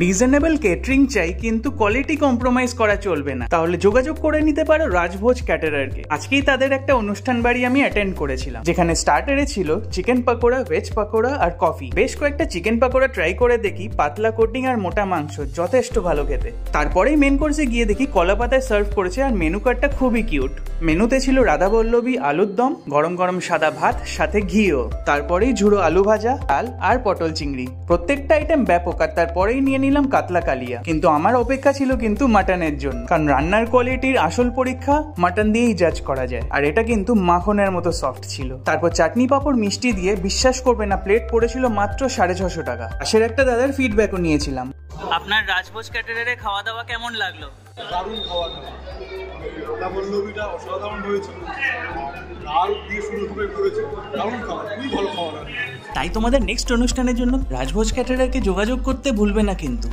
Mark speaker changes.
Speaker 1: Reasonable catering চাই, কিন্তু quality compromise করা চলবে না। তাহলে যোগাযোগ করে নিতে পারো রাজভোজ ক্যাটারারকে। আজকেই তাদের একটা অনুষ্ঠান বাড়ি আমি অ্যাটেন্ড করেছিলাম, যেখানে স্টার্টারে ছিল চিকেন পাকোড়া, ভেজ পাকোড়া আর কফি। বেশ কয়েকটা চিকেন পাকোড়া ট্রাই করে দেখি, পাতলা কোটিং আর মোটা মাংস, যথেষ্ট ভালো খেতে। তারপরেই মেন কোর্সে গিয়ে দেখি কলা পাতায় সার্ভ করেছে, আর মেনু কার্ডটা খুবই কিউট। মেনুতে ছিল রাধাবল্লভী আলুর দম, গরম গরম সাদা ভাত, সাথে ঘিও। তারপরেই ঝুড়ো আলু ভাজা, ডাল আর পটল চিংড়ি। প্রত্যেকটা আইটেম ব্যাপক। আর তারপরেই নিয়ে নিলাম কাতলা কালিয়া। কিন্তু আমার অপেক্ষা ছিল কিন্তু মাটনের জন্য, কারণ রান্নার কোয়ালিটির আসল পরীক্ষা মাটন দিয়েই জাজ করা যায়। আর এটা কিন্তু মাখনের মতো সফট ছিল। তারপর চাটনি পাঁপড় মিষ্টি দিয়ে, বিশ্বাস করবে না, প্লেট পড়েছিল মাত্র 650 টাকা। পাশের একটা দাদার ফিডব্যাকও নিয়েছিলাম। আপনার রাজভোজ ক্যাটারারে খাওয়া দাওয়া কেমন লাগলো?
Speaker 2: দারুণ খাওয়া দাওয়া, রাধাবল্লভীটা অসাধারণ হয়েছিল, ডাল দিয়ে শুরু করে করেছে, দারুণ খাওয়া, খুবই ভালো খাওয়া।
Speaker 1: তাই তোমাদের নেক্সট অনুষ্ঠানের জন্য রাজভোজ ক্যাটারারকে যোগাযোগ করতে ভুলবে না কিন্তু।